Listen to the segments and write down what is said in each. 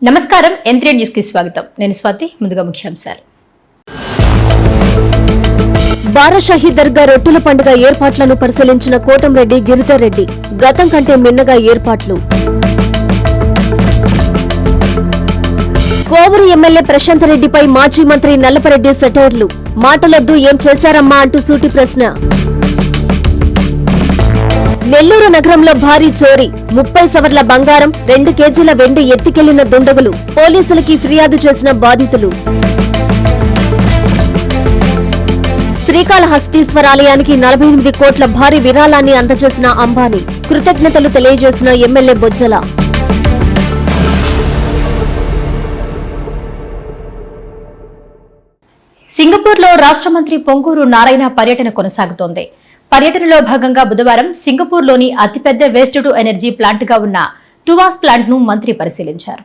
నమస్కారం N3 news కి స్వాగతం. నేను స్వాతి. ముందుగా ముఖ్యాంశాలు. బారాషాహి దర్గా రొట్టెల పండుగ ఏర్పాట్లను పరిశీలించిన కోటంరెడ్డి గిరిధర్ రెడ్డి. గతం కంటే మిన్నగా ఏర్పాట్లు. కోవూరు ఎమ్మెల్యే ప్రశాంత్ రెడ్డిపై మాజీ మంత్రి నల్లపరెడ్డి సెటైర్లు. మాటలొద్దు ఏం చేశారమ్మా అంటూ సూటి ప్రశ్న. నెల్లూరు నగరంలో భారీ చోరీ. 30 సవర్ల బంగారం, 2 కేజీల వెండి ఎత్తికెళ్లిన దుండగులు. పోలీసులకి ఫిర్యాదు చేసిన బాధితులు. శ్రీకాళహస్తీశ్వరాలయానికి 48 కోట్ల భారీ విరాళాన్ని అందజేసిన అంబానీ. కృతజ్ఞతలు తెలియజేసిన ఎమ్మెల్యే బొజ్జల. సింగపూర్లో రాష్ట్ర మంత్రి పొంగూరు నారాయణ పర్యటన కొనసాగుతోంది. పర్యటనలో భాగంగా బుధవారం సింగపూర్లోని అతిపెద్ద వేస్ట్ టు ఎనర్జీ ప్లాంట్గా ఉన్న టువాస్ ప్లాంట్ను మంత్రి పరిశీలించారు.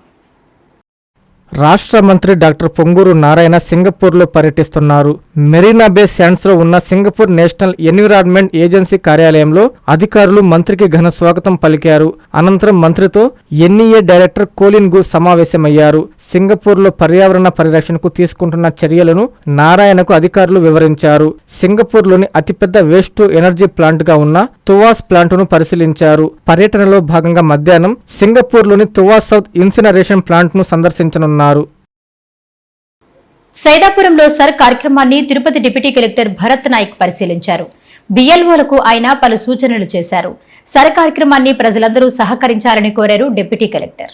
రాష్ట్ర మంత్రి డాక్టర్ పొంగూరు నారాయణ సింగపూర్లో పర్యటిస్తున్నారు. మెరీనా బే శాండ్స్ లో ఉన్న సింగపూర్ నేషనల్ ఎన్విరాన్మెంట్ ఏజెన్సీ కార్యాలయంలో అధికారులు మంత్రికి ఘన స్వాగతం పలికారు. అనంతరం మంత్రితో ఎన్ఈఏ డైరెక్టర్ కోలిన్ గు సమావేశమయ్యారు. సింగపూర్లో పర్యావరణ పరిరక్షణకు తీసుకుంటున్న చర్యలను నారాయణకు అధికారులు వివరించారు. సింగపూర్లోని అతిపెద్ద వేస్ట్ టు ఎనర్జీ ప్లాంట్ గా ఉన్న తువాస్ ప్లాంటును పరిశీలించారు. పర్యటనలో భాగంగా మధ్యాహ్నం సింగపూర్లోని తువాస్ సౌత్ ఇన్సినరేషన్ ప్లాంట్ ను సందర్శించనున్నారు. సైదాపురంలో సర్ కార్యక్రమాన్ని తిరుపతి డిప్యూటీ కలెక్టర్ భరత్ నాయక్ పరిశీలించారు. బిఎల్ఓలకు ఆయన పలు సూచనలు చేశారు. సర్ కార్యక్రమాన్ని ప్రజలందరూ సహకరించాలని కోరారు డిప్యూటీ కలెక్టర్.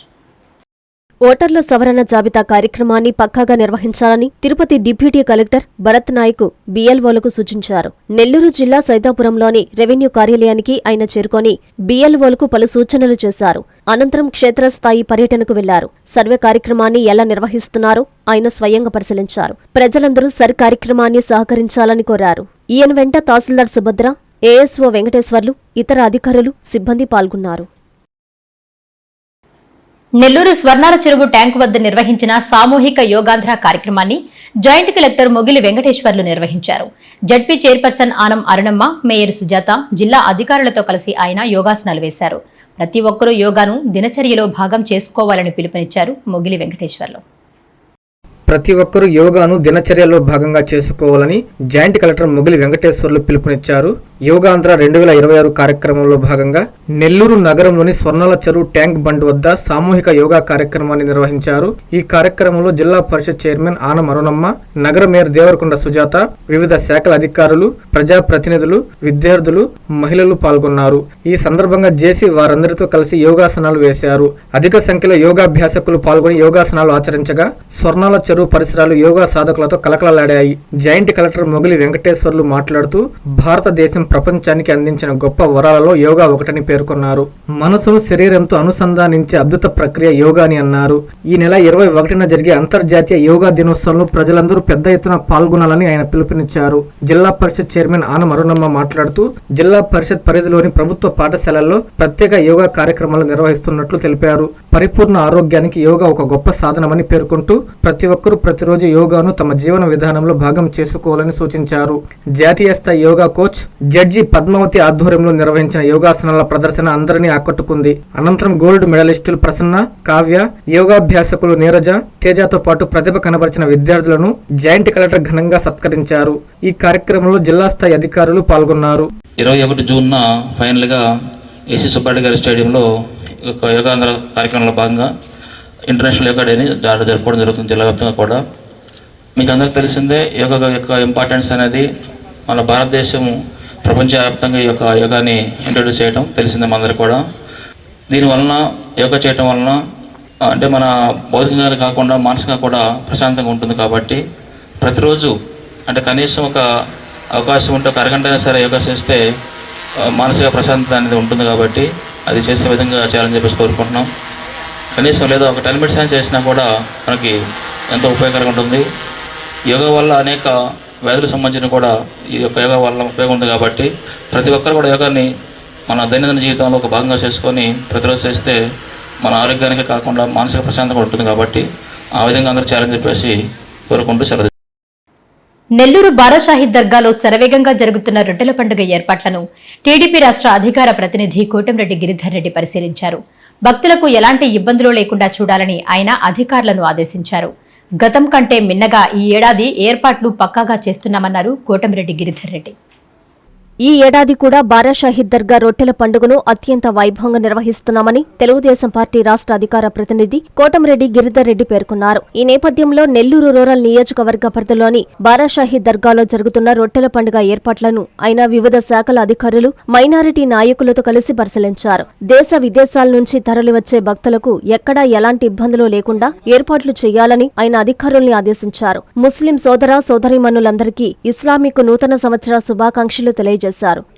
ఓటర్ల సవరణ జాబితా కార్యక్రమాన్ని పక్కాగా నిర్వహించాలని తిరుపతి డిప్యూటీ కలెక్టర్ భరత్ నాయక్ బిఎల్ఓలకు సూచించారు. నెల్లూరు జిల్లా సైదాపురంలోని రెవెన్యూ కార్యాలయానికి ఆయన చేరుకొని బిఎల్ఓలకు పలు సూచనలు చేశారు. అనంతరం క్షేత్రస్థాయి పర్యటనకు వెళ్లారు. సర్వే కార్యక్రమాన్ని ఎలా నిర్వహిస్తున్నారో ఆయన స్వయంగా పరిశీలించారు. ప్రజలందరూ సర్ కార్యక్రమాన్ని సహకరించాలని కోరారు. ఈయన వెంట తహసీల్దార్ సుభద్ర, ఏఎస్ఓ వెంకటేశ్వర్లు, ఇతర అధికారులు, సిబ్బంది పాల్గొన్నారు. నెల్లూరు స్వర్ణాల చెరువు ట్యాంకు వద్ద నిర్వహించిన సామూహిక యోగాంధ్ర కార్యక్రమాన్ని జాయింట్ కలెక్టర్ మొగిలి వెంకటేశ్వర్లు నిర్వహించారు. ZP chairperson Anam Arunamma, mayor Sujatha, జిల్లా అధికారులతో కలిసి ఆయన యోగాసనాలు వేశారు. ప్రతి ఒక్కరూ యోగాను దినచర్యలో భాగం చేసుకోవాలని పిలుపునిచ్చారు మొగిలి వెంకటేశ్వర్లు. ప్రతి ఒక్కరూ యోగాను దినచర్యలో భాగంగా చేసుకోవాలని జాయింట్ కలెక్టర్ మొగిలి వెంకటేశ్వర్లు పిలుపునిచ్చారు. యోగాంధ్ర 2026 కార్యక్రమంలో భాగంగా నెల్లూరు నగరంలోని స్వర్ణాల చెరువు ట్యాంక్ బండ్ వద్ద సామూహిక యోగా కార్యక్రమాన్ని నిర్వహించారు. ఈ కార్యక్రమంలో జిల్లా పరిషత్ చైర్మన్ ఆనం అరుణమ్మ, నగర మేయర్ దేవరకొండ సుజాత, వివిధ శాఖల అధికారులు, ప్రజాప్రతినిధులు, విద్యార్థులు, మహిళలు పాల్గొన్నారు. ఈ సందర్భంగా జేసీ వారందరితో కలిసి యోగాసనాలు వేశారు. అధిక సంఖ్యలో యోగాభ్యాసకులు పాల్గొని యోగాసనాలు ఆచరించగా స్వర్ణాల చెరువు పరిసరాలు యోగా సాధకులతో కలకలలాడాయి. జాయింట్ కలెక్టర్ మొగిలి వెంకటేశ్వర్లు మాట్లాడుతూ భారతదేశం ప్రపంచానికి అందించిన గొప్ప వరాలలో యోగా ఒకటని పేర్కొన్నారు. మనసును శరీరంతో అనుసంధానించే అద్భుత ప్రక్రియ యోగా అని అన్నారు. ఈ నెల 21న జరిగే అంతర్జాతీయ యోగా దినోత్సవంలో ప్రజలందరూ పెద్ద ఎత్తున పాల్గొనాలని ఆయన పిలుపునిచ్చారు. జిల్లా పరిషత్ చైర్మన్ ఆనం అరుణమ్మ మాట్లాడుతూ జిల్లా పరిషత్ పరిధిలోని ప్రభుత్వ పాఠశాలల్లో ప్రత్యేక యోగా కార్యక్రమాలు నిర్వహిస్తున్నట్లు తెలిపారు. పరిపూర్ణ ఆరోగ్యానికి యోగా ఒక గొప్ప సాధనమని పేర్కొంటూ ప్రతి ఒక్కరూ ప్రతిరోజు యోగాను తమ జీవన విధానంలో భాగం చేసుకోవాలని సూచించారు. జాతీయ స్థాయి యోగా కోచ్ జడ్జి పద్మావతి ఆధ్వర్యంలో నిర్వహించిన యోగాసనాల ప్రదర్శన అందరినీ ఆకట్టుకుంది. అనంతరం గోల్డ్ మెడలిస్టులు ప్రసన్న, కావ్య, యోగాభ్యాసకులు నీరజ, తేజతో పాటు ప్రతిభ కనబరిచిన విద్యార్థులను జాయింట్ కలెక్టర్ ఘనంగా సత్కరించారు. ఈ కార్యక్రమంలో జిల్లా స్థాయి అధికారులు పాల్గొన్నారు. 21 జూన్న ఫైనల్గా ఏసీ సుబ్బారెడ్డి గారి స్టేడియంలో యోగాంధ్ర కార్యక్రమంలో భాగంగా ఇంటర్నేషనల్ యోగా డేని జరుపుకోవడం జరుగుతుంది. జిల్లా వ్యాప్తంగా కూడా మీకు అందరికీ తెలిసిందే యోగా యొక్క ఇంపార్టెన్స్ అనేది మన భారతదేశం ప్రపంచవ్యాప్తంగా ఈ యొక్క యోగాని ఇంట్రొడ్యూస్ చేయడం తెలిసిందే మనందరికీ కూడా. దీనివలన యోగా చేయడం వలన అంటే మన భౌతికంగా కాకుండా మానసికంగా కూడా ప్రశాంతంగా ఉంటుంది. కాబట్టి ప్రతిరోజు అంటే కనీసం ఒక అవకాశం ఉంటే ఒక అరగంట అయినా సరే యోగా చేస్తే మానసిక ప్రశాంతత అనేది ఉంటుంది. కాబట్టి అది చేసే విధంగా చేయాలని చెప్పేసి కోరుకుంటున్నాం. కనీసం లేదా ఒక 10 minutes అయినా చేసినా కూడా మనకి ఎంతో ఉపయోగకరంగా ఉంటుంది. యోగా వల్ల అనేక వ్యాధులకు సంబంధించిన కూడా ఈ యొక్క యోగా వల్ల ఉపయోగం ఉంది. కాబట్టి ప్రతి ఒక్కరు కూడా యోగాని మన దైనందిన జీవితంలో ఒక భాగంగా చేసుకొని ప్రతిరోజు చేస్తే మన ఆరోగ్యానికి కాకుండా మానసిక ప్రశాంతంగా ఉంటుంది. కాబట్టి ఆ విధంగా అందరూ చేయాలని చెప్పేసి కోరుకుంటూ సెలవు. నెల్లూరు బారాషాహీద్ దర్గాలో శరవేగంగా జరుగుతున్న రొట్టెల పండుగ ఏర్పాట్లను టీడీపీ రాష్ట్ర అధికార ప్రతినిధి కోటంరెడ్డి గిరిధర్ రెడ్డి పరిశీలించారు. భక్తులకు ఎలాంటి ఇబ్బందులు లేకుండా చూడాలని ఆయన అధికారులను ఆదేశించారు. గతం కంటే మిన్నగా ఈ ఏడాది ఏర్పాట్లు పక్కాగా చేస్తున్నామన్నారు కోటంరెడ్డి గిరిధర్ రెడ్డి. ఈ ఏడాది కూడా బారాషాహీద్ దర్గా రొట్టెల పండుగను అత్యంత వైభవంగా నిర్వహిస్తున్నామని తెలుగుదేశం పార్టీ రాష్ట్ర అధికార ప్రతినిధి కోటంరెడ్డి గిరిధర్ రెడ్డి పేర్కొన్నారు. ఈ నేపథ్యంలో నెల్లూరు రూరల్ నియోజకవర్గ పరిధిలోని బారాషాహీద్ దర్గాలో జరుగుతున్న రొట్టెల పండుగ ఏర్పాట్లను ఆయన వివిధ శాఖల అధికారులు, మైనారిటీ నాయకులతో కలిసి పరిశీలించారు. దేశ విదేశాల నుంచి తరలివచ్చే భక్తులకు ఎక్కడా ఎలాంటి ఇబ్బందులు లేకుండా ఏర్పాట్లు చేయాలని ఆయన అధికారుల్ని ఆదేశించారు. ముస్లిం సోదర సోదరీమణులందరికీ ఇస్లామిక్ నూతన సంవత్సర శుభాకాంక్షలు తెలియజేశారు.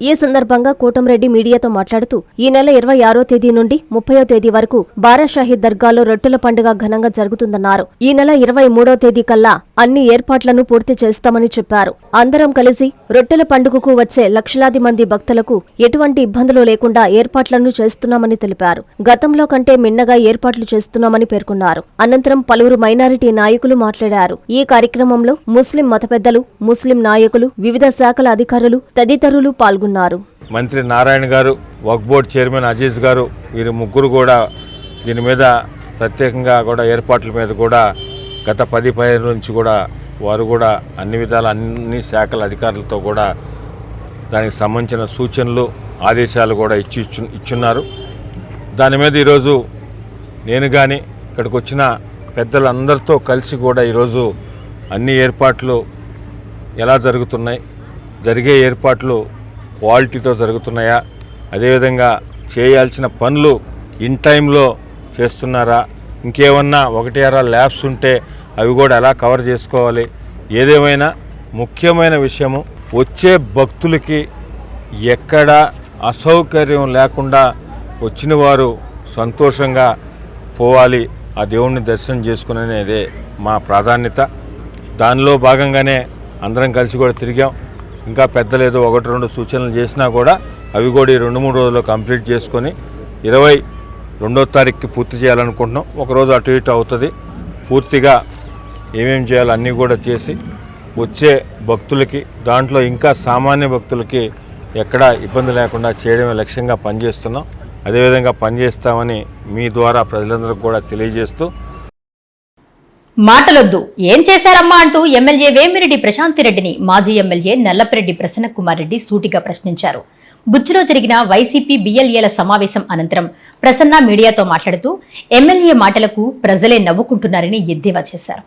ఈ సందర్భంగా కోటంరెడ్డి మీడియాతో మాట్లాడుతూ ఈ నెల 26వ తేదీ నుండి 30వ తేదీ వరకు బారాషాహీద్ దర్గాలో రొట్టెల పండుగ ఘనంగా జరుగుతుందన్నారు. ఈ నెల 23వ తేదీ కల్లా అన్ని ఏర్పాట్లను పూర్తి చేస్తామని చెప్పారు. అందరం కలిసి రొట్టెల పండుగకు వచ్చే లక్షలాది మంది భక్తులకు ఎటువంటి ఇబ్బందులు లేకుండా ఏర్పాట్లను చేస్తున్నామని తెలిపారు. గతంలో కంటే మిన్నగా ఏర్పాట్లు చేస్తున్నామని పేర్కొన్నారు. అనంతరం పలువురు మైనారిటీ నాయకులు మాట్లాడారు. ఈ కార్యక్రమంలో ముస్లిం మత పెద్దలు, ముస్లిం నాయకులు, వివిధ శాఖల అధికారులు తదితరులు పాల్గొన్నారు. మంత్రి నారాయణ గారు, వక్ఫ్ బోర్డ్ చైర్మన్ అజీజ్ గారు, వీరు ముగ్గురు కూడా దీని మీద ప్రత్యేకంగా కూడా ఏర్పాట్ల మీద కూడా గత 10-15 నుంచి కూడా వారు కూడా అన్ని విధాల అన్ని శాఖల అధికారులతో కూడా దానికి సంబంధించిన సూచనలు, ఆదేశాలు కూడా ఇచ్చున్నారు. దాని మీద ఈరోజు నేను కానీ ఇక్కడికి వచ్చిన పెద్దలందరితో కలిసి కూడా ఈరోజు అన్ని ఏర్పాట్లు ఎలా జరుగుతున్నాయి, జరిగే ఏర్పాట్లు క్వాలిటీతో జరుగుతున్నాయా, అదేవిధంగా చేయాల్సిన పనులు ఇన్ టైంలో చేస్తున్నారా, ఇంకేమన్నా 1-2 ల్యాబ్స్ ఉంటే అవి కూడా ఎలా కవర్ చేసుకోవాలి, ఏదేమైనా ముఖ్యమైన విషయము వచ్చే భక్తులకి ఎక్కడ అసౌకర్యం లేకుండా వచ్చిన వారు సంతోషంగా పోవాలి, ఆ దేవుణ్ణి దర్శనం చేసుకునేదే మా ప్రాధాన్యత. దానిలో భాగంగానే అందరం కలిసి కూడా తిరిగాం. ఇంకా పెద్దలు ఏదో 1-2 సూచనలు చేసినా కూడా అవి కూడా ఈ 2-3 రోజుల్లో కంప్లీట్ చేసుకొని 22వ తారీఖుకి పూర్తి చేయాలనుకుంటున్నాం. ఒకరోజు అటు ఇటు అవుతుంది. పూర్తిగా ఏమేం చేయాలో అన్నీ కూడా చేసి వచ్చే భక్తులకి, దాంట్లో ఇంకా సామాన్య భక్తులకి ఎక్కడా ఇబ్బంది లేకుండా చేయడమే లక్ష్యంగా పనిచేస్తున్నాం. అదేవిధంగా పనిచేస్తామని మీ ద్వారా ప్రజలందరికీ కూడా తెలియజేస్తూ, మాటలొద్దు ఏం చేశారమ్మా అంటూ ఎమ్మెల్యే వేమిరెడ్డి ప్రశాంతిరెడ్డిని మాజీ ఎమ్మెల్యే నల్లపరెడ్డి ప్రసన్నకుమార్ రెడ్డి సూటిగా ప్రశ్నించారు. బుచ్చిలో జరిగిన వైసీపీ బిఎల్ఏల సమావేశం అనంతరం ప్రసన్న మీడియాతో మాట్లాడుతూ ఎమ్మెల్యే మాటలకు ప్రజలే నవ్వుకుంటున్నారని ఎద్దేవా చేశారు.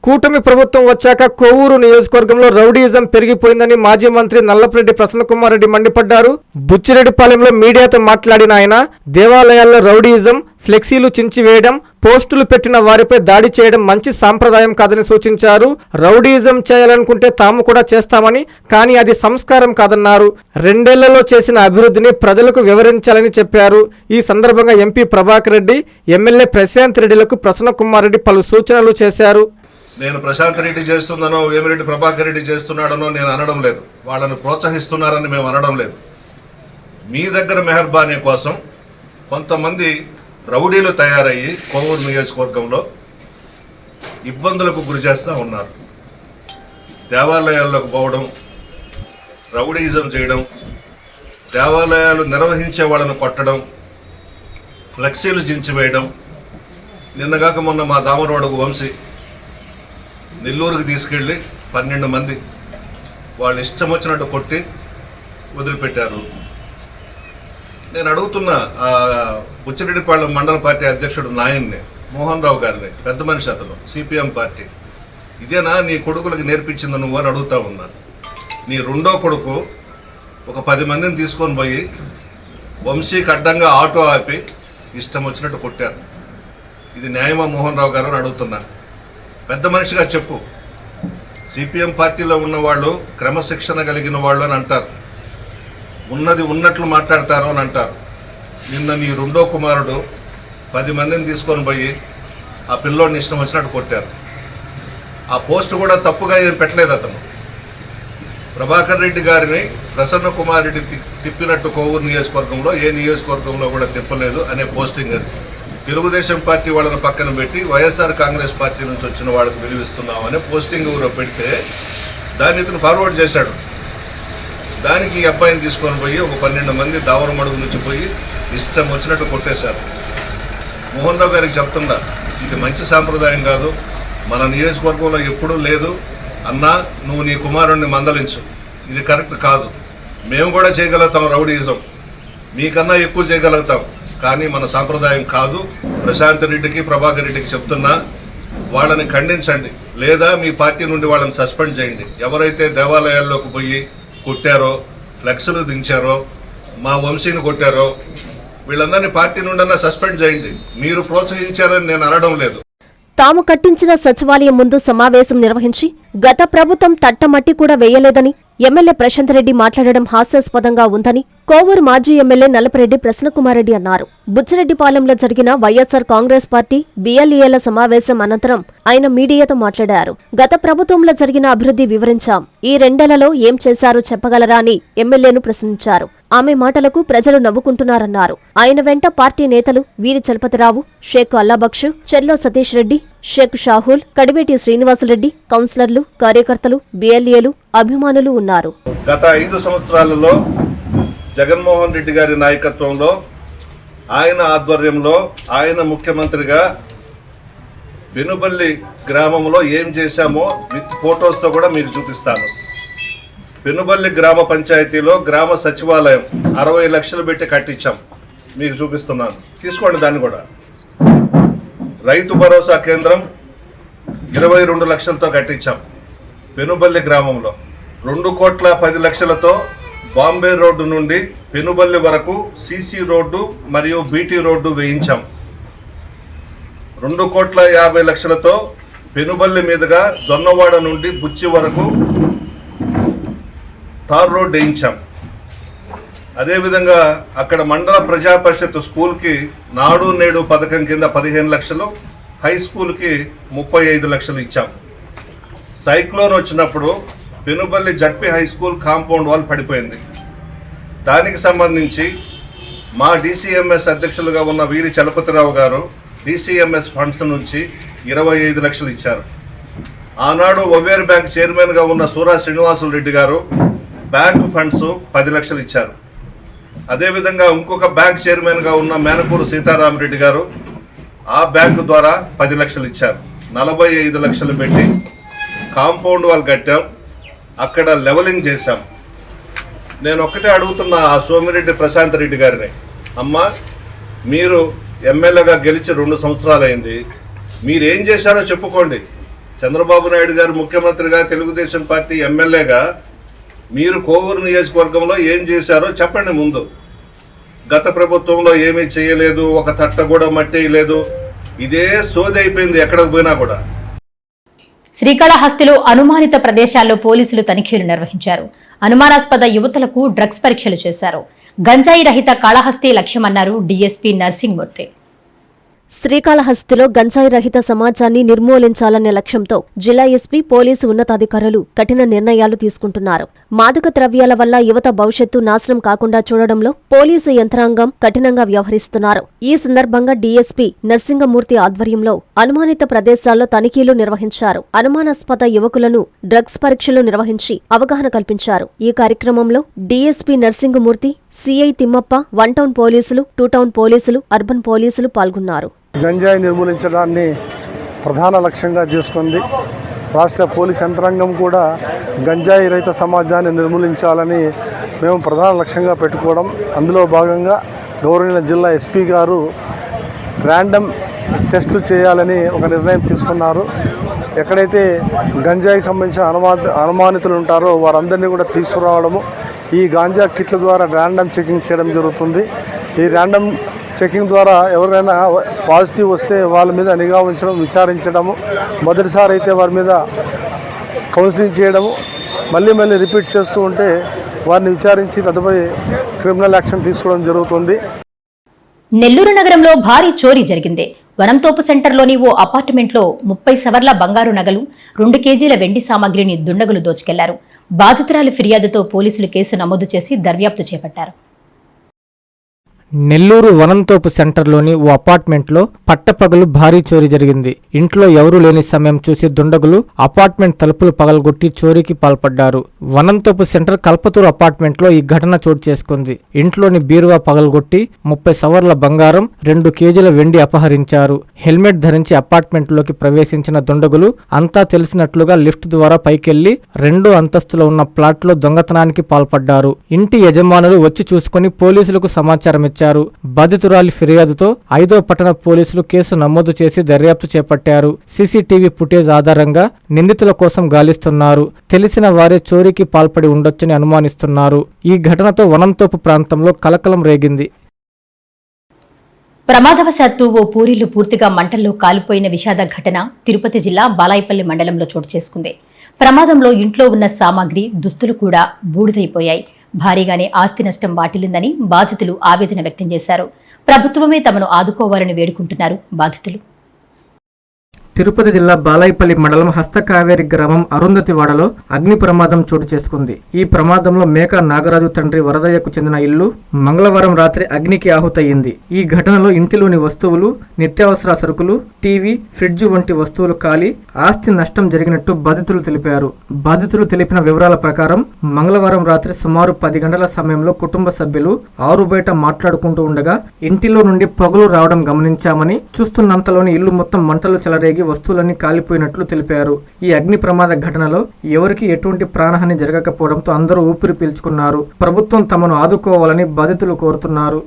కూటమి ప్రభుత్వం వచ్చాక కొవ్వూరు నియోజకవర్గంలో రౌడీయిజం పెరిగిపోయిందని మాజీ మంత్రి నల్లపరెడ్డి ప్రసన్నకుమార్ రెడ్డి మండిపడ్డారు. బుచ్చిరెడ్డిపాలెంలో మీడియాతో మాట్లాడిన ఆయన దేవాలయాల్లో రౌడీయిజం, ఫ్లెక్సీలు చించివేయడం, పోస్టులు పెట్టిన వారిపై దాడి చేయడం మంచి సాంప్రదాయం కాదని సూచించారు. రౌడీయిజం చేయాలనుకుంటే తాము కూడా చేస్తామని, కానీ అది సంస్కారం కాదన్నారు. 2 ఏళ్లలో చేసిన అభివృద్ధిని ప్రజలకు వివరించాలని చెప్పారు. ఈ సందర్భంగా ఎంపీ ప్రభాకర్ రెడ్డి, ఎమ్మెల్యే ప్రశాంత్ రెడ్డిలకు ప్రసన్నకుమార్ రెడ్డి పలు సూచనలు చేశారు. నేను ప్రశాంత్ రెడ్డి చేస్తుందనో వేమిరెడ్డి ప్రభాకర్ రెడ్డి చేస్తున్నాడనో నేను అనడం లేదు. వాళ్ళని ప్రోత్సహిస్తున్నారని మేము అనడం లేదు. మీ దగ్గర మెహర్బానీ కోసం కొంతమంది రౌడీలు తయారయ్యి కొవ్వూరు నియోజకవర్గంలో ఇబ్బందులకు గురి చేస్తూ ఉన్నారు. దేవాలయాల్లోకి పోవడం, రౌడీయిజం చేయడం, దేవాలయాలు నిర్వహించే వాళ్ళను కొట్టడం, ఫ్లెక్సీలు చించివేయడం. నిన్నగాక మొన్న మా దామరవాడకు వంశీ నెల్లూరుకి తీసుకెళ్ళి 12 మంది వాళ్ళు ఇష్టం వచ్చినట్టు కొట్టి వదిలిపెట్టారు. నేను అడుగుతున్నా బుచ్చిరెడ్డిపాళెం మండల పార్టీ అధ్యక్షుడు నాయన్ని, మోహన్ రావు గారిని, పెద్ద మనిషి అతను, సిపిఎం పార్టీ, ఇదేనా నీ కొడుకులకి నేర్పించింది నువ్వు అని అడుగుతా ఉన్నా. నీ 2వ కొడుకు ఒక 10 మందిని తీసుకొని పోయి వంశీకి అడ్డంగా ఆటో ఆపి ఇష్టం వచ్చినట్టు కొట్టారు. ఇది న్యాయమా మోహన్ రావు గారు అని అడుగుతున్నా. పెద్ద మనిషిగా చెప్పు. సిపిఎం పార్టీలో ఉన్నవాళ్ళు క్రమశిక్షణ కలిగిన వాళ్ళు అని అంటారు, ఉన్నది ఉన్నట్లు మాట్లాడతారు అని అంటారు. నిన్న నీ 2వ కుమారుడు 10 మందిని తీసుకొని పోయి ఆ పిల్లోడిని ఇష్టం వచ్చినట్టు కొట్టారు. ఆ పోస్ట్ కూడా తప్పుగా ఏం పెట్టలేదు అతను. ప్రభాకర్ రెడ్డి గారిని ప్రసన్న కుమార్ రెడ్డి తిప్పినట్టు కొవ్వూరు నియోజకవర్గంలో ఏ నియోజకవర్గంలో కూడా తిప్పలేదు అనే పోస్టింగ్ అది. తెలుగుదేశం పార్టీ వాళ్ళని పక్కన పెట్టి వైఎస్ఆర్ కాంగ్రెస్ పార్టీ నుంచి వచ్చిన వాళ్ళకి విలువిస్తున్నామని పోస్టింగ్ ఊరో పెడితే దాన్ని ఇతను ఫార్వర్డ్ చేశాడు. దానికి ఈ అబ్బాయిని తీసుకొని పోయి ఒక 12 మంది దావరమడుగు నుంచి పోయి ఇష్టం వచ్చినట్టు కొట్టేశారు. మోహన్ రావు గారికి చెప్తున్నా, ఇది మంచి సాంప్రదాయం కాదు, మన నియోజకవర్గంలో ఎప్పుడూ లేదు అన్నా, నువ్వు నీ కుమారుణ్ణి మందలించు, ఇది కరెక్ట్ కాదు. మేము కూడా చేయగలుగుతాం రౌడీయిజం, మీకన్నా ఎక్కువ చేయగలుగుతాం, కానీ మన సాంప్రదాయం కాదు. ప్రశాంత్ రెడ్డికి ప్రభాకర్ రెడ్డికి చెప్తున్నా, వాళ్ళని ఖండించండి, లేదా మీ పార్టీ నుండి వాళ్ళని సస్పెండ్ చేయండి. ఎవరైతే దేవాలయాల్లోకి పోయి కొట్టారో, ఫ్లెక్స్లు దించారో, మా వంశీని కొట్టారో, వీళ్ళందరినీ పార్టీ నుండన్నా సస్పెండ్ చేయండి. మీరు ప్రోత్సహించారని నేను అనడం లేదు. తాము కట్టించిన సచివాలయం ముందు సమావేశం నిర్వహించి గత ప్రభుత్వం తట్టమట్టి కూడా వేయలేదని ఎమ్మెల్యే ప్రశాంత్ రెడ్డి మాట్లాడడం హాస్యాస్పదంగా ఉందని కోవూరు మాజీ ఎమ్మెల్యే నల్లపరెడ్డి ప్రసన్నకుమారెడ్డి అన్నారు. బుచ్చిరెడ్డిపాలెంలో జరిగిన వైఎస్సార్ కాంగ్రెస్ పార్టీ బిఎల్ఈల సమావేశం అనంతరం ఆయన మీడియాతో మాట్లాడారు. గత ప్రభుత్వంలో జరిగిన అభివృద్ధి వివరించాం, ఈ 2 ఏళ్లలో ఏం చేశారో చెప్పగలరా అని ఎమ్మెల్యేను ప్రశ్నించారు. ఆమె మాటలకు ప్రజలు నవ్వుకుంటున్నారన్నారు. ఆయన వెంట పార్టీ నేతలు వీరి చలపతిరావు, షేక్ అల్లాబక్షు, చెర్లో సతీష్ రెడ్డి, షేక్ షాహుల్, కడివేటి శ్రీనివాసులరెడ్డి, కౌన్సిలర్లు, కార్యకర్తలు, బిఎల్ఏలు, అభిమానులు ఉన్నారు. గత 5 సంవత్సరాలలో జగన్మోహన్ రెడ్డి గారి నాయకత్వంలో, ఆయన ఆధ్వర్యంలో, ఆయన ముఖ్యమంత్రిగా పెనుబల్లి గ్రామంలో ఏం చేశామో విత్ ఫోటోస్తో కూడా మీకు చూపిస్తాను. పెనుబల్లి గ్రామ పంచాయతీలో గ్రామ సచివాలయం 60 లక్షలు పెట్టి కట్టించాం, మీకు చూపిస్తున్నాను, తీసుకోండి దాన్ని కూడా. రైతు భరోసా కేంద్రం 22 లక్షలతో కట్టించాం పెనుబల్లి గ్రామంలో. 2,10,00,000తో బాంబే రోడ్డు నుండి పెనుబల్లి వరకు సీసీ రోడ్డు మరియు బీటీ రోడ్డు వేయించాం. 2,50,00,000తో పెనుబల్లి మీదుగా జొన్నవాడ నుండి బుచ్చి వరకు తార్ రోడ్ వేయించాం. అదేవిధంగా అక్కడ మండల ప్రజా పరిషత్ స్కూల్కి నాడు నేడు పథకం కింద 15 లక్షలు, హై స్కూల్కి 35 లక్షలు ఇచ్చాం. సైక్లోన్ వచ్చినప్పుడు Penuballi ZP high school compound wall పడిపోయింది. దానికి సంబంధించి మా DCMS అధ్యక్షులుగా ఉన్న వీరి చలపతిరావు గారు DCMS ఫండ్స్ నుంచి 25 లక్షలు ఇచ్చారు. ఆనాడు ఒవేర్ బ్యాంక్ చైర్మన్గా ఉన్న సూరా శ్రీనివాసులు రెడ్డి గారు బ్యాంక్ ఫండ్స్ 10 లక్షలు ఇచ్చారు. అదేవిధంగా ఇంకొక బ్యాంక్ చైర్మన్గా ఉన్న మేనకూరు సీతారామరెడ్డి గారు ఆ బ్యాంకు ద్వారా 10 లక్షలు ఇచ్చారు. 45 లక్షలు పెట్టి కాంపౌండ్ వాల్ కట్టాం, అక్కడ లెవలింగ్ చేశాం. నేను ఒక్కటే అడుగుతున్నా ఆ సోమిరెడ్డి ప్రశాంత్ రెడ్డి గారిని, అమ్మ మీరు ఎమ్మెల్యేగా గెలిచి 2 సంవత్సరాలు అయింది, మీరేం చేశారో చెప్పుకోండి. చంద్రబాబు నాయుడు గారు ముఖ్యమంత్రిగా, తెలుగుదేశం పార్టీ ఎమ్మెల్యేగా మీరు కోవూరు నియోజకవర్గంలో ఏం చేశారో చెప్పండి ముందు. గత ప్రభుత్వంలో ఏమీ చేయలేదు, ఒక తట్ట కూడా మట్టి లేదు, ఇదే సోది అయిపోయింది ఎక్కడికి పోయినా కూడా. శ్రీకాళహస్తిలో అనుమానిత ప్రదేశాల్లో పోలీసులు తనిఖీలు నిర్వహించారు. అనుమానాస్పద యువతులకు డ్రగ్స్ పరీక్షలు చేశారు. గంజాయి రహిత కాళహస్తి లక్ష్యమన్నారు డీఎస్పీ నర్సింగ్మూర్తి. శ్రీకాళహస్తిలో గంజాయి రహిత సమాజాన్ని నిర్మూలించాలనే లక్ష్యంతో జిల్లా ఎస్పీ, పోలీసు ఉన్నతాధికారులు కఠిన నిర్ణయాలు తీసుకుంటున్నారు. మాదక ద్రవ్యాల వల్ల యువత భవిష్యత్తు నాశనం కాకుండా చూడడంలో పోలీసు యంత్రాంగం కఠినంగా వ్యవహరిస్తున్నారు. ఈ సందర్భంగా డీఎస్పీ నర్సింగమూర్తి ఆధ్వర్యంలో అనుమానిత ప్రదేశాల్లో తనిఖీలు నిర్వహించారు. అనుమానాస్పద యువకులను డ్రగ్స్ పరీక్షలు నిర్వహించి అవగాహన కల్పించారు. ఈ కార్యక్రమంలో డీఎస్పీ నర్సింగమూర్తి, సిఐ తిమ్మప్ప, 1 టౌన్ పోలీసులు, 2 టౌన్ పోలీసులు, అర్బన్ పోలీసులు పాల్గొన్నారు. గంజాయి నిర్మూలించడాన్ని ప్రధాన లక్ష్యంగా చేసుకుంది. రాష్ట్ర పోలీస్ యంత్రాంగం కూడా గంజాయి రహిత సమాజాన్ని నిర్మూలించాలని మేము ప్రధాన లక్ష్యంగా పెట్టుకోవడం, అందులో భాగంగా గౌరవనీయ జిల్లా ఎస్పీ గారు ర్యాండమ్ టెస్టులు చేయాలని ఒక నిర్ణయం తీసుకున్నారు. ఎక్కడైతే గంజాయికి సంబంధించిన అనుమానితులు ఉంటారో వారందరినీ కూడా తీసుకురావడము, ఈ గాంజా కిట్ల ద్వారా ర్యాండమ్ చెకింగ్ చేయడం జరుగుతుంది. ఈ ర్యాండమ్ చెకింగ్ ద్వారా ఎవరైనా పాజిటివ్ వస్తే వాళ్ళ మీద నిఘా ఉంచడం, విచారించడము, మొదటిసారి అయితే వారి మీద కౌన్సిలింగ్ చేయడము, మళ్ళీ రిపీట్ చేస్తూ ఉంటే వారిని విచారించి తదుపరి క్రిమినల్ యాక్షన్ తీసుకోవడం జరుగుతుంది. నెల్లూరు నగరంలో భారీ చోరీ జరిగింది. వనంతోపు సెంటర్లోని ఓ అపార్ట్మెంట్లో 30 సవర్ల బంగారు నగలు, 2 కేజీల వెండి సామాగ్రిని దుండగులు దోచుకెళ్లారు. బాధితురాలి ఫిర్యాదుతో పోలీసులు కేసు నమోదు చేసి దర్యాప్తు చేపట్టారు. నెల్లూరు వనంతోపు సెంటర్లోని ఓ అపార్ట్మెంట్లో పట్టపగలు భారీ చోరీ జరిగింది. ఇంట్లో ఎవరూ లేని సమయం చూసి దుండగులు అపార్ట్మెంట్ తలుపులు పగలగొట్టి చోరీకి పాల్పడ్డారు. వనంతోపు సెంటర్ కల్పతూరు అపార్ట్మెంట్లో ఈ ఘటన చోటు చేసుకుంది. ఇంట్లోని బీరువా పగలగొట్టి 30 సవర్ల బంగారం, 2 కేజీల వెండి అపహరించారు. హెల్మెట్ ధరించి అపార్ట్మెంట్లోకి ప్రవేశించిన దుండగులు అంతా తెలిసినట్లుగా లిఫ్ట్ ద్వారా పైకెళ్లి 2వ అంతస్తులో ఉన్న ప్లాట్లో దొంగతనానికి పాల్పడ్డారు. ఇంటి యజమానులు వచ్చి చూసుకుని పోలీసులకు సమాచారం ఇచ్చారు. బాధితురాలి ఫిర్యాదుతో 5వ పట్టణ పోలీసులు కేసు నమోదు చేసి దర్యాప్తు చేపట్టారు. సీసీటీవీ ఫుటేజ్ ఆధారంగా నిందితుల కోసం గాలిస్తున్నారు. తెలిసిన వారే చోరీకి పాల్పడి ఉండొచ్చని అనుమానిస్తున్నారు. ఈ ఘటనతో వనంతోపు ప్రాంతంలో కలకలం రేగింది. ప్రమాదవశాత్తు ఓ పూరిల్లు పూర్తిగా మంటల్లో కాలిపోయిన విషాద ఘటన తిరుపతి జిల్లా బాలాయపల్లి మండలంలో చోటు చేసుకుంది. ప్రమాదంలో ఇంట్లో ఉన్న సామాగ్రి, దుస్తులు కూడా బూడిదైపోయాయి. భారీగానే ఆస్తి నష్టం వాటిల్లిందని బాధితులు ఆవేదన వ్యక్తం చేశారు. ప్రభుత్వమే తమను ఆదుకోవాలని వేడుకుంటున్నారు బాధితులు. తిరుపతి జిల్లా బాలాయపల్లి మండలం హస్తకావేరి గ్రామం అరుంధతివాడలో అగ్ని ప్రమాదం చోటు చేసుకుంది. ఈ ప్రమాదంలో మేక నాగరాజు తండ్రి వరదయ్యకు చెందిన ఇల్లు మంగళవారం రాత్రి అగ్నికి ఆహుతయ్యింది. ఈ ఘటనలో ఇంటిలోని వస్తువులు, నిత్యావసర సరుకులు, టీవీ, ఫ్రిడ్జ్ వంటి వస్తువులు కాలి ఆస్తి నష్టం జరిగినట్టు బాధితులు తెలిపారు. బాధితులు తెలిపిన వివరాల ప్రకారం మంగళవారం రాత్రి సుమారు 10 గంటల సమయంలో కుటుంబ సభ్యులు ఆరు బయట మాట్లాడుకుంటూ ఉండగా ఇంటిలో నుండి పొగలు రావడం గమనించామని, చూస్తున్నంతలోని ఇల్లు మొత్తం మంటలు చెలరేగి వస్తువులన్నీ కాలిపోయినట్లు తెలిపారు. ఈ అగ్ని ప్రమాద ఘటనలో ఎవరికి ఎటువంటి ప్రాణహాని జరగకపోవడంతో అందరూ ఊపిరి పీల్చుకున్నారు. ప్రభుత్వం తమను ఆదుకోవాలని బాధితులు కోరుతున్నారు.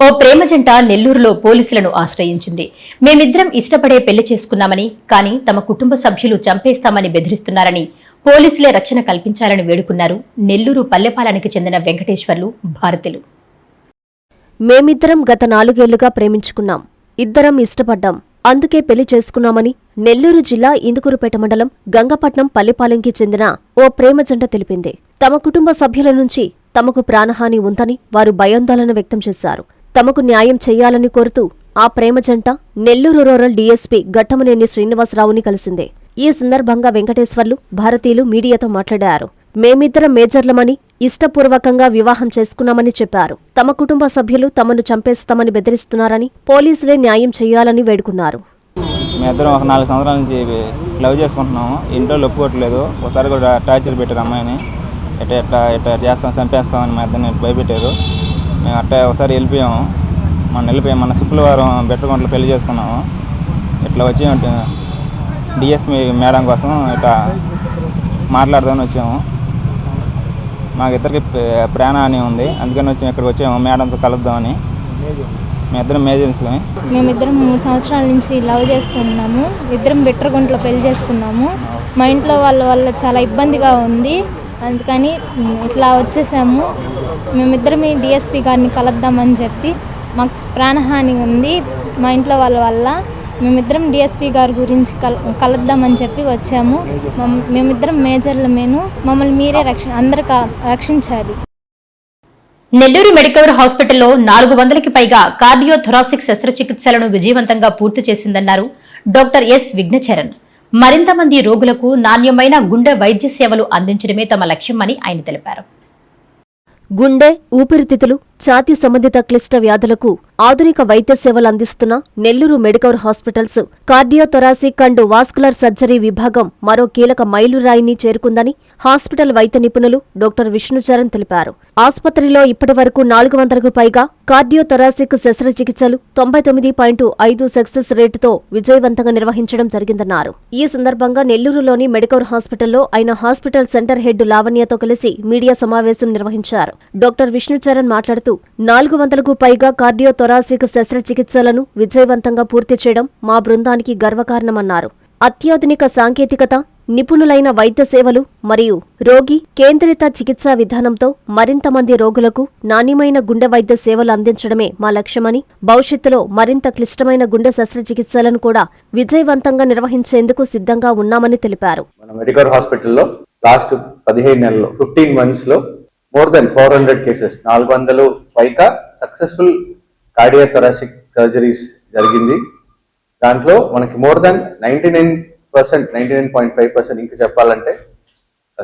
ఓ ప్రేమ జంట నెల్లూరులో పోలీసులను ఆశ్రయించింది. మేమిద్దరం ఇష్టపడే పెళ్లి చేసుకున్నామని, కానీ తమ కుటుంబ సభ్యులు చంపేస్తామని బెదిరిస్తున్నారని పోలీసులే రక్షణ కల్పించాలని వేడుకున్నారు నెల్లూరు పల్లెపాలానికి చెందిన వెంకటేశ్వర్లు, భారతులు. మేమిద్దరం గత 4 ఏళ్లుగా ప్రేమించుకున్నాం. ఇద్దరం ఇష్టపడ్డాం. అందుకే పెళ్లి చేసుకున్నామని నెల్లూరు జిల్లా ఇందుకూరుపేట మండలం గంగపట్నం పల్లెపాలెంకి చెందిన ఓ ప్రేమ జంట తెలిపింది. తమ కుటుంబ సభ్యుల నుంచి తమకు ప్రాణహాని ఉందని వారు భయాందోళన వ్యక్తం చేశారు. తమకు న్యాయం చేయాలని కోరుతూ ఆ ప్రేమ జంట నెల్లూరు రూరల్ డీఎస్పీ ఘట్టమనేని శ్రీనివాసరావుని కలిసింది. ఈ సందర్భంగా వెంకటేశ్వర్లు, భారతీయులు మీడియాతో మాట్లాడారు. మేమిద్దరం మేజర్లమని, ఇష్టపూర్వకంగా వివాహం చేసుకున్నామని చెప్పారు. తమ కుటుంబ సభ్యులు తమను చంపేస్తామని బెదిరిస్తున్నారని, పోలీసులే న్యాయం చేయాలని వేడుకున్నారు. మేమిద్దరం ఒక 4 సంవత్సరాల నుంచి లవ్ చేసుకుంటున్నాము. ఇంట్లో ఒప్పుకోవట్లేదు. ఒకసారి కూడా టార్చర్ పెట్టారు అమ్మాయిని. ఎట్లా చేస్తాం, చంపేస్తామని మా ఇద్దరిని భయపెట్టారు. మేము అట్లా ఒకసారి వెళ్ళిపోయాము. మన శుక్రవారం బెట్టగుంటలో పెళ్లి చేసుకున్నాము. ఇట్లా వచ్చి డిఎస్పీ మేడం కోసం ఇట్లా మాట్లాడదామని వచ్చాము. మాకు ఇద్దరికి ప్రాణహాని ఉంది. అందుకని ఇక్కడికి వచ్చాము మేడంతో కలుద్దామని. మేమిద్దరం మేజర్స్ని. మేమిద్దరం 3 సంవత్సరాల నుంచి లవ్ చేసుకున్నాము. ఇద్దరం బెట్టగుంటలో పెళ్లి చేసుకున్నాము. మా ఇంట్లో వాళ్ళ చాలా ఇబ్బందిగా ఉంది. అందుకని ఇట్లా వచ్చేసాము. మేమిద్దరం డిఎస్పీ గారిని కలుద్దామని చెప్పి, మాకు ప్రాణహాని ఉంది మా ఇంట్లో వాళ్ళ వల్ల. మేమిద్దరం డిఎస్పీ గారి గురించి కలుద్దామని చెప్పి వచ్చాము. మేమిద్దరం మేజర్లమేను. మమ్మల్ని మీరే అందరికీ రక్షించాలి. నెల్లూరు మెడికవర్ హాస్పిటల్లో 400కి పైగా కార్డియోథొరాసిక్ శస్త్రచికిత్సలను విజయవంతంగా పూర్తి చేసిందన్నారు డాక్టర్ ఎస్ విఘ్నచరణ్. మరింత మంది రోగులకు నాణ్యమైన గుండె వైద్య సేవలు అందించడమే తమ లక్ష్యమని ఆయన తెలిపారు. గుండె, ఊపిరితిత్తులు, ఛాతీ సంబంధిత క్లిష్ట వ్యాధులకు ఆధునిక వైద్య సేవలు అందిస్తున్న Nellore Medicover hospitals cardiothoracic and vascular surgery విభాగం మరో కీలక మైలురాయిని చేరుకుందని హాస్పిటల్ వైద్య నిపుణులు డాక్టర్ విష్ణుచరణ్ తెలిపారు. ఆస్పత్రిలో ఇప్పటి వరకు 400కు పైగా కార్డియోథొరాసిక్ శస్త్రచికిత్సలు 99.5 సక్సెస్ రేటుతో విజయవంతంగా నిర్వహించడం జరిగిందన్నారు. ఈ సందర్భంగా నెల్లూరులోని మెడికవర్ హాస్పిటల్లో ఆయన హాస్పిటల్ సెంటర్ హెడ్ లావణ్యతో కలిసి మీడియా సమావేశం నిర్వహించారు. డాక్టర్ విష్ణుచరణ్ మాట్లాడుతూ 400కు పైగా కార్డియోథొరాసిక్ శస్త్రచికిత్సలను విజయవంతంగా పూర్తి చేయడం మా బృందానికి గర్వకారణమన్నారు. అత్యాధునిక సాంకేతికత, నిపుణులైన వైద్య సేవలు మరియు రోగి కేంద్రిత చికిత్సా విధానంతో మరింత మంది రోగులకు నాణ్యమైన గుండె వైద్య సేవలు అందించడమే మా లక్ష్యమని, భవిష్యత్తులో మరింత క్లిష్టమైన గుండె శస్త్రచికిత్సలను కూడా విజయవంతంగా నిర్వహించేందుకు సిద్ధంగా ఉన్నామని తెలిపారు. మన మెడికవర్ హాస్పిటల్లో లాస్ట్ 15 నెలల్లో 15 months లో more than 400 కేసెస్ 400 పైగా సక్సెస్ఫుల్ కార్డియోథొరాసిక్ సర్జరీస్ జరిగింది. దాంట్లో మనకి మోర్ దాన్ 99%, 99.5% ఇంకా చెప్పాలంటే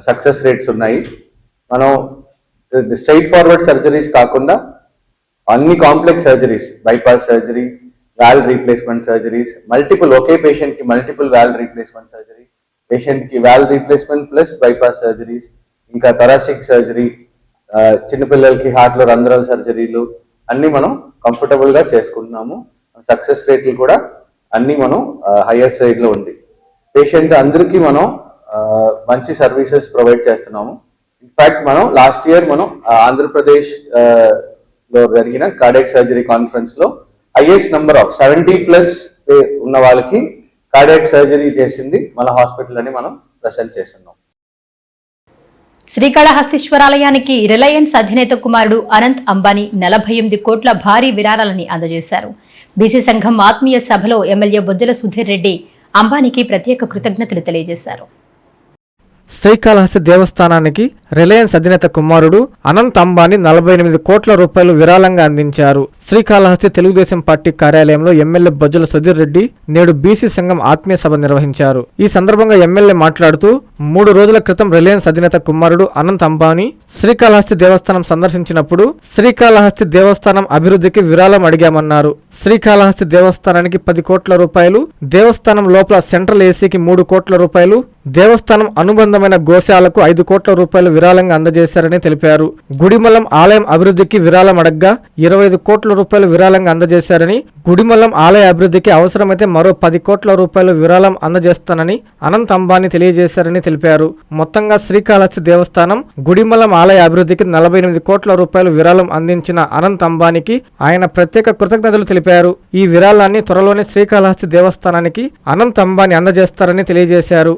సక్సెస్ రేట్స్ ఉన్నాయి. మనం స్ట్రైట్ ఫార్వర్డ్ సర్జరీస్ కాకుండా అన్ని complex surgeries, bypass surgery, valve replacement surgeries, ఒకే పేషెంట్ కి multiple valve replacement surgery, patient కి valve replacement plus bypass surgeries, ఇంకా థొరాసిక్ సర్జరీ, చిన్నపిల్లలకి హార్ట్ లో రంధ్రాల సర్జరీలు అన్ని మనం కంఫర్టబుల్ గా చేసుకుంటున్నాము. సక్సెస్ రేట్లు కూడా అన్ని మనం హైయర్ సైడ్ లో ఉంది. పేషెంట్ అందరికీ మనం మంచి సర్వీసెస్ ప్రొవైడ్ చేస్తున్నాము. ఇన్ఫాక్ట్ మనం లాస్ట్ ఇయర్ మనం ఆంధ్రప్రదేశ్ లో జరిగిన కార్డియాక్ సర్జరీ కాన్ఫరెన్స్ లో హైయెస్ట్ నెంబర్ ఆఫ్ 70+ ఉన్న వాళ్ళకి కార్డియాక్ సర్జరీ చేసింది మన హాస్పిటల్ అని మనం ప్రెసెంట్ చేస్తున్నాం. శ్రీకాళహస్తీశ్వరాలయానికి రిలయన్స్ అధినేత కుమారుడు అనంత్ అంబానీ 48 కోట్ల భారీ విరాళాలని అందజేశారు. బీసీ సంఘం ఆత్మీయ సభలో ఎమ్మెల్యే బొజ్జల సుధీర్ రెడ్డి అంబానీకి ప్రత్యేక కృతజ్ఞతలు తెలియజేశారు. శ్రీకాళహస్తి దేవస్థానానికి రిలయన్స్ అధినేత కుమారుడు అనంత్ అంబానీ 48 కోట్ల రూపాయలు విరాళంగా అందించారు. శ్రీకాళహస్తి తెలుగుదేశం పార్టీ కార్యాలయంలో ఎమ్మెల్యే బొజ్జల సుధీర్ రెడ్డి నేడు బీసీ సంఘం ఆత్మీయ సభ నిర్వహించారు. ఈ సందర్భంగా ఎమ్మెల్యే మాట్లాడుతూ 3 రోజుల క్రితం రిలయన్స్ అధినేత కుమారుడు అనంత్ అంబానీ శ్రీకాళహస్తి దేవస్థానం సందర్శించినప్పుడు శ్రీకాళహస్తి దేవస్థానం అభివృద్ధికి విరాళం అడిగామన్నారు. శ్రీకాళహస్తి దేవస్థానానికి 10 కోట్ల రూపాయలు, దేవస్థానం లోపల సెంట్రల్ ఏసీకి 3 కోట్ల రూపాయలు, దేవస్థానం అనుబంధమైన గోశాలకు 5 కోట్ల రూపాయలు విరాళంగా అందజేశారని తెలిపారు. గుడిమల్లం ఆలయం అభివృద్ధికి విరాళం అడగ్గా 25 కోట్ల రూపాయలు విరాళంగా అందజేశారని, గుడిమల్లం ఆలయ అభివృద్ధికి అవసరమైతే మరో 10 కోట్ల రూపాయలు విరాళం అందజేస్తానని అనంత్ అంబానీ తెలియజేశారని తెలిపారు. మొత్తంగా శ్రీకాళహస్తి దేవస్థానం, గుడిమల్లం ఆలయ అభివృద్ధికి 48 కోట్ల రూపాయలు విరాళం అందించిన అనంత్ అంబానీకి ఆయన ప్రత్యేక కృతజ్ఞతలు తెలిపారు. ఈ విరాళాన్ని త్వరలోనే శ్రీకాళహస్తి దేవస్థానానికి అనంత్ అంబానీ అందజేస్తారని తెలియజేశారు.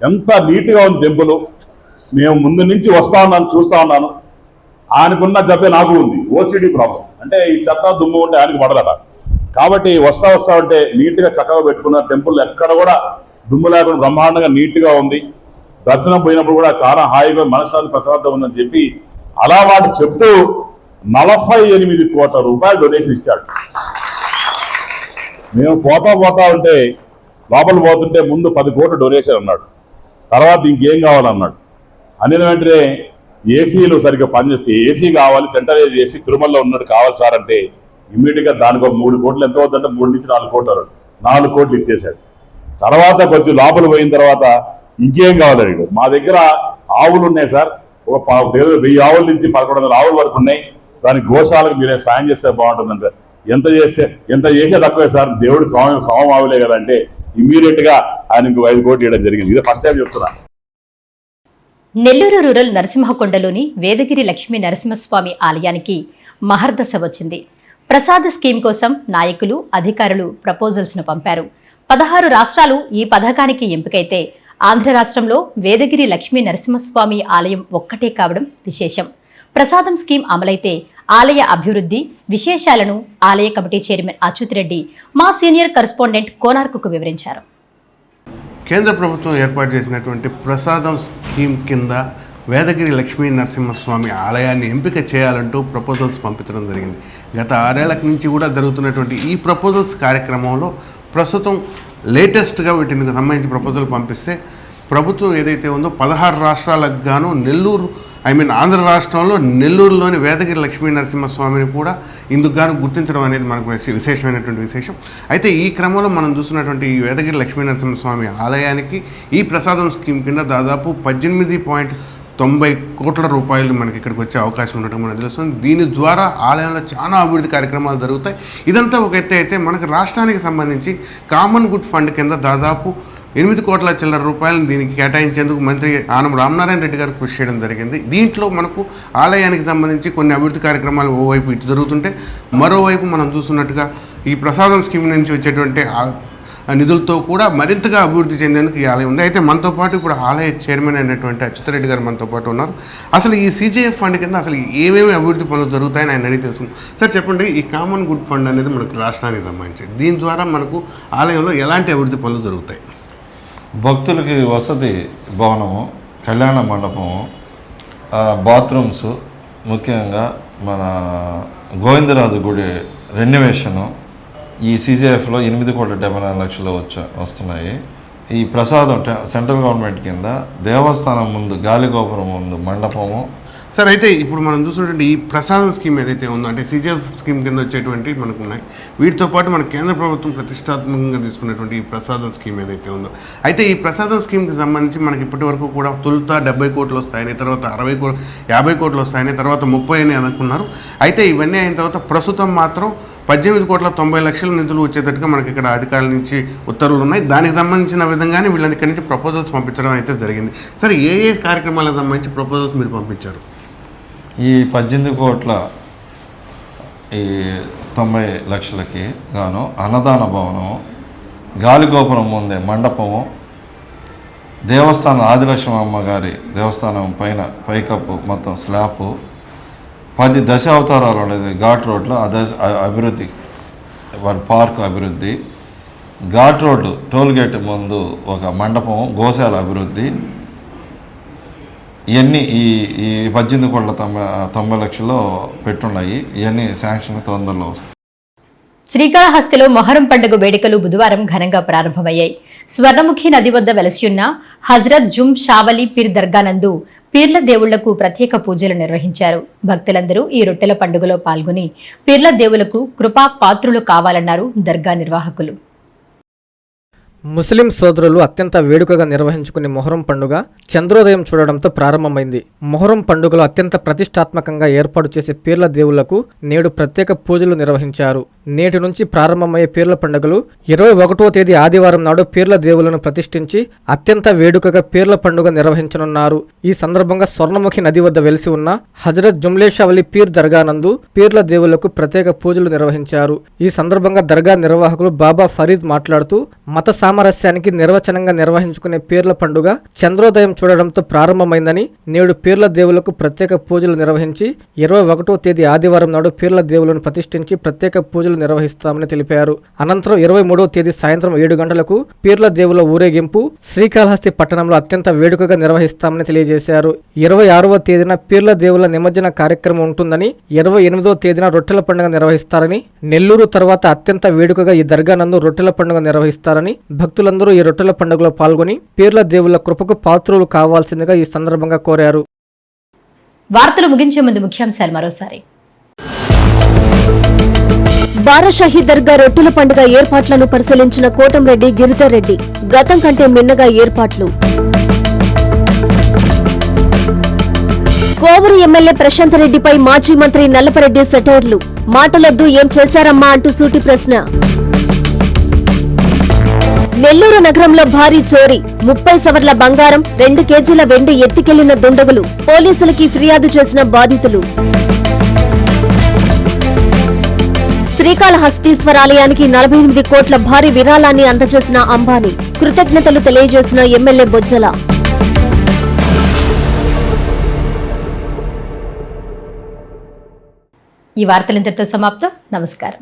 ఎంత నీట్గా ఉంది టెంపుల్. మేము ముందు నుంచి వస్తా ఉన్నాను, చూస్తా ఉన్నాను. ఆయనకున్న జబ్బే నాకు ఉంది, ఓసిడి ప్రాబ్లం. అంటే ఈ చెత్త దుమ్ము ఉంటే ఆయనకు పడదట. కాబట్టి వస్తా ఉంటే నీట్గా చక్కగా పెట్టుకున్న టెంపుల్ ఎక్కడ కూడా దుమ్ము లేకుండా బ్రహ్మాండంగా నీట్గా ఉంది. దర్శనం పోయినప్పుడు కూడా చాలా హాయిగా మనశ్శాంతి ప్రశాంతంగా ఉందని చెప్పి అలా వాడు చెప్తూ 48 కోట్ల రూపాయలు డొనేషన్ ఇచ్చాడు. మేము పోతా ఉంటే లోపల పోతుంటే ముందు 10 కోట్ల డొనేషన్ అన్నాడు. తర్వాత ఇంకేం కావాలన్నాడు. అనే వెంటనే ఏసీలు సరిగ్గా పనిచేస్తే ఏసీ కావాలి, సెంట్రలైజ్ ఏసీ తిరుమలలో ఉన్నట్టు కావాలి సార్ అంటే ఇమ్మీడియట్గా దానికి 3 కోట్లు ఎంత అవుతుందంటే 3 నుంచి 4 కోట్లు 4 కోట్లు ఇచ్చేశాడు. తర్వాత కొంచెం లోపల పోయిన తర్వాత ఇంకేం కావాలన్నాడు. మా దగ్గర ఆవులు ఉన్నాయి సార్, ఒక 1000 ఆవుల నుంచి 1100 ఆవుల వరకు ఉన్నాయి. దానికి గోశాలకు మీరే సాయం చేస్తే బాగుంటుందంటే ఎంత చేసే తక్కువే సార్, దేవుడు స్వామి ఆవులే కదా అంటే ఇమ్మీడియట్ గా ఆయనకు 5 కోట్లు ఇవ్వడం జరిగింది. ఇదే ఫస్ట్ టైం చెప్తున్నా. నెల్లూరు రూరల్ నరసింహకొండలోని వేదగిరి లక్ష్మీ నరసింహస్వామి ఆలయానికి మహర్దశ వచ్చింది. ప్రసాద స్కీమ్ కోసం నాయకులు, అధికారులు ప్రపోజల్స్ను పంపారు. 16 రాష్ట్రాలు ఈ పథకానికి ఎంపికైతే ఆంధ్ర రాష్ట్రంలో వేదగిరి లక్ష్మీ నరసింహస్వామి ఆలయం ఒక్కటే కావడం విశేషం. ప్రసాదం స్కీమ్ అమలైతే ఆలయ అభివృద్ధి విశేషాలను ఆలయ కమిటీ చైర్మన్ అచ్యుత్ రెడ్డి మా సీనియర్ కరెస్పాండెంట్ కోనార్కుకు వివరించారు. కేంద్ర ప్రభుత్వం ఏర్పాటు చేసినటువంటి ప్రసాదం స్కీమ్ కింద వేదగిరి లక్ష్మీ నరసింహస్వామి ఆలయాన్ని ఎంపిక చేయాలంటూ ప్రపోజల్స్ పంపించడం జరిగింది. గత 6 ఏళ్ల నుంచి కూడా జరుగుతున్నటువంటి ఈ ప్రపోజల్స్ కార్యక్రమంలో ప్రస్తుతం లేటెస్ట్గా వీటికి సంబంధించి ప్రపోజల్ పంపిస్తే ప్రభుత్వం ఏదైతే ఉందో 16 రాష్ట్రాలకు గాను ఆంధ్ర రాష్ట్రంలో నెల్లూరులోని వేదగిరి లక్ష్మీ నరసింహస్వామిని కూడా ఇందుకు గాను గుర్తించడం అనేది మనకు విశేషమైనటువంటి విశేషం. అయితే ఈ క్రమంలో మనం చూస్తున్నటువంటి ఈ వేదగిరి లక్ష్మీ నరసింహస్వామి ఆలయానికి ఈ ప్రసాదం స్కీమ్ కింద దాదాపు 18.90 కోట్ల రూపాయలు మనకి ఇక్కడికి వచ్చే అవకాశం ఉండటం మనకు తెలుస్తుంది. దీని ద్వారా ఆలయంలో చాలా అభివృద్ధి కార్యక్రమాలు జరుగుతాయి. ఇదంతా ఒక ఎత్తే అయితే మనకు రాష్ట్రానికి సంబంధించి కామన్ గుడ్ ఫండ్ కింద దాదాపు 8 కోట్ల చిల్లర రూపాయలను దీనికి కేటాయించేందుకు మంత్రి ఆనం రామనారాయణ రెడ్డి గారు కృషి చేయడం జరిగింది. దీంట్లో మనకు ఆలయానికి సంబంధించి కొన్ని అభివృద్ధి కార్యక్రమాలు ఓవైపు ఇటు జరుగుతుంటే, మరోవైపు మనం చూస్తున్నట్టుగా ఈ ప్రసాదం స్కీమ్ నుంచి వచ్చేటువంటి నిధులతో కూడా మరింతగా అభివృద్ధి చెందేందుకు ఈ ఆలయం ఉంది. అయితే మనతో పాటు ఇప్పుడు ఆలయ చైర్మన్ అయినటువంటి అచ్యుత్ రెడ్డి గారు మనతో పాటు ఉన్నారు. అసలు ఈ CJF ఫండ్ కింద అసలు ఏమేమి అభివృద్ధి పనులు జరుగుతాయని ఆయన అడిగి తెలుసుకుందాం. సార్ చెప్పండి, ఈ కామన్ గుడ్ ఫండ్ అనేది మనకు రాష్ట్రానికి సంబంధించి, దీని ద్వారా మనకు ఆలయంలో ఎలాంటి అభివృద్ధి పనులు జరుగుతాయి? భక్తులకి వసతి భవనము, కళ్యాణ మండపము, బాత్రూమ్స్, ముఖ్యంగా మన గోవిందరాజు గుడి రెన్యువేషను, ఈ CGFలో 8,74,00,000 వస్తున్నాయి. ఈ ప్రసాదం సెంట్రల్ గవర్నమెంట్ కింద దేవస్థానం ముందు గాలిగోపురం ముందు మండపము. సార్, అయితే ఇప్పుడు మనం చూసినటువంటి ఈ ప్రసాదం స్కీమ్ ఏదైతే ఉందో, అంటే CGF స్కీమ్ కింద వచ్చేటువంటి మనకు ఉన్నాయి, వీటితో పాటు మన కేంద్ర ప్రభుత్వం ప్రతిష్టాత్మకంగా తీసుకున్నటువంటి ఈ ప్రసాదం స్కీమ్ ఏదైతే ఉందో, అయితే ఈ ప్రసాదం స్కీమ్కి సంబంధించి మనకి ఇప్పటి వరకు కూడా తొలుత 70 కోట్లు వస్తాయని, తర్వాత 50 కోట్లు వస్తాయని, తర్వాత 30 అని అనుకున్నారు. అయితే ఇవన్నీ అయిన తర్వాత ప్రస్తుతం మాత్రం 18,90,00,000 నిధులు వచ్చేటట్టుగా మనకి ఇక్కడ అధికారుల నుంచి ఉత్తర్వులు ఉన్నాయి. దానికి సంబంధించిన విధంగానే వీళ్ళని ఇక్కడి నుంచి ప్రపోజల్స్ పంపించడం అయితే జరిగింది. సరే, ఏ కార్యక్రమాలకు సంబంధించి ప్రపోజల్స్ మీరు పంపించారు? ఈ 18 కోట్ల ఈ 90 లక్షలకి గాను అన్నదాన భవనం, గాలిగోపురం ముందే మండపము, దేవస్థానం ఆదిలక్ష్మి అమ్మగారి దేవస్థానం పైన పైకప్పు మొత్తం స్లాపు, 10 దశావతారాలు ఉండేది ఘాట్ రోడ్లో అభివృద్ధి, పార్క్ అభివృద్ధి, ఘాట్ రోడ్డు టోల్గేట్ ముందు ఒక మండపం, గోశాల అభివృద్ధి, ఇవన్నీ ఈ 18,90,00,000 పెట్టున్నాయి. ఇవన్నీ శాంక్షన్ తొందరలో వస్తాయి. శ్రీకాళహస్తిలో మొహరం పండుగ వేడుకలు బుధవారం ఘనంగా ప్రారంభమయ్యాయి. స్వర్ణముఖి నది వద్ద వెలసియున్న హజ్రత్ జుమ్ షావలి పీర్ దర్గానందు పీర్ల దేవుళ్లకు ప్రత్యేక పూజలు నిర్వహించారు. భక్తులందరూ ఈ రొట్టెల పండుగలో పాల్గొని పీర్ల దేవులకు కృపా పాత్రులు కావాలన్నారు దర్గా నిర్వాహకులు. ముస్లిం సోదరులు అత్యంత వేడుకగా నిర్వహించుకునే మొహరం పండుగ చంద్రోదయం చూడడంతో ప్రారంభమైంది. మొహరం పండుగలో అత్యంత ప్రతిష్టాత్మకంగా ఏర్పాటు చేసే పీర్ల దేవుళ్లకు నేడు ప్రత్యేక పూజలు నిర్వహించారు. నేటి నుంచి ప్రారంభమయ్యే పీర్ల పండుగలు 21వ తేదీ ఆదివారం నాడు పీర్ల దేవులను ప్రతిష్ఠించి అత్యంత వేడుకగా పీర్ల పండుగ నిర్వహించనున్నారు. ఈ సందర్భంగా స్వర్ణముఖి నది వద్ద వెలిసి ఉన్న హజరత్ జుమ్లేషావలి పీర్ దర్గానందు పీర్ల దేవుళ్లకు ప్రత్యేక పూజలు నిర్వహించారు. ఈ సందర్భంగా దర్గా నిర్వాహకులు బాబా ఫరీద్ మాట్లాడుతూ మత సామరస్యానికి నిర్వచనంగా నిర్వహించుకునే పీర్ల పండుగ చంద్రోదయం చూడడంతో ప్రారంభమైందని, నేడు పీర్ల దేవులకు ప్రత్యేక పూజలు నిర్వహించి 21వ తేదీ ఆదివారం నాడు పీర్ల దేవులను ప్రతిష్ఠించి ప్రత్యేక పూజలు నిర్వహిస్తామని తెలిపారు. అనంతరం 23వ తేదీ సాయంత్రం 7 గంటలకు పీర్ల దేవుల ఊరేగింపు శ్రీకాళహస్తి పట్టణంలో అత్యంత వేడుకగా నిర్వహిస్తామని తెలియజేశారు. 26వ తేదీన పీర్ల దేవుల నిమజ్జన కార్యక్రమం ఉంటుందని, 28వ తేదీన రొట్టెల పండుగ నిర్వహిస్తారని, నెల్లూరు తర్వాత అత్యంత వేడుకగా ఈ దర్గానందు రొట్టెల పండుగ నిర్వహిస్తారని, భక్తులందరూ ఈ రొట్టెల పండుగలో పాల్గొని పీర్ల దేవుళ్ల కృపకు పాత్రులు కావాల్సిందిగా ఈ సందర్భంగా కోరారు. వార్తలు ముగించే ముందు ముఖ్యాంశాలు మరోసారి. బారాషాహి దర్గా రొట్టెల పండుగ ఏర్పాట్లను పరిశీలించిన కోటంరెడ్డి గిరిధర్ రెడ్డి. గతం కంటే మిన్నగా ఏర్పాట్లు. కోవూరు ఎమ్మెల్యే ప్రశాంత్ రెడ్డిపై మాజీ మంత్రి నల్లపరెడ్డి సెటైర్లు. మాటలొద్దు, ఏం చేశారమ్మా అంటూ సూటి ప్రశ్న. నెల్లూరు నగరంలో భారీ చోరీ. 30 సవర్ల బంగారం, 2 కేజీల వెండి ఎత్తికెళ్లిన దుండగులు. పోలీసులకి ఫిర్యాదు చేసిన బాధితులు. శ్రీకాళహస్తీశ్వరాలయానికి 48 కోట్ల భారీ విరాళాన్ని అందజేసిన అంబానీ. కృతజ్ఞతలు తెలియజేసిన ఎమ్మెల్యే బొజ్జల. ఈ వార్తలు ఇంతటితో సమాప్తం. నమస్కారం.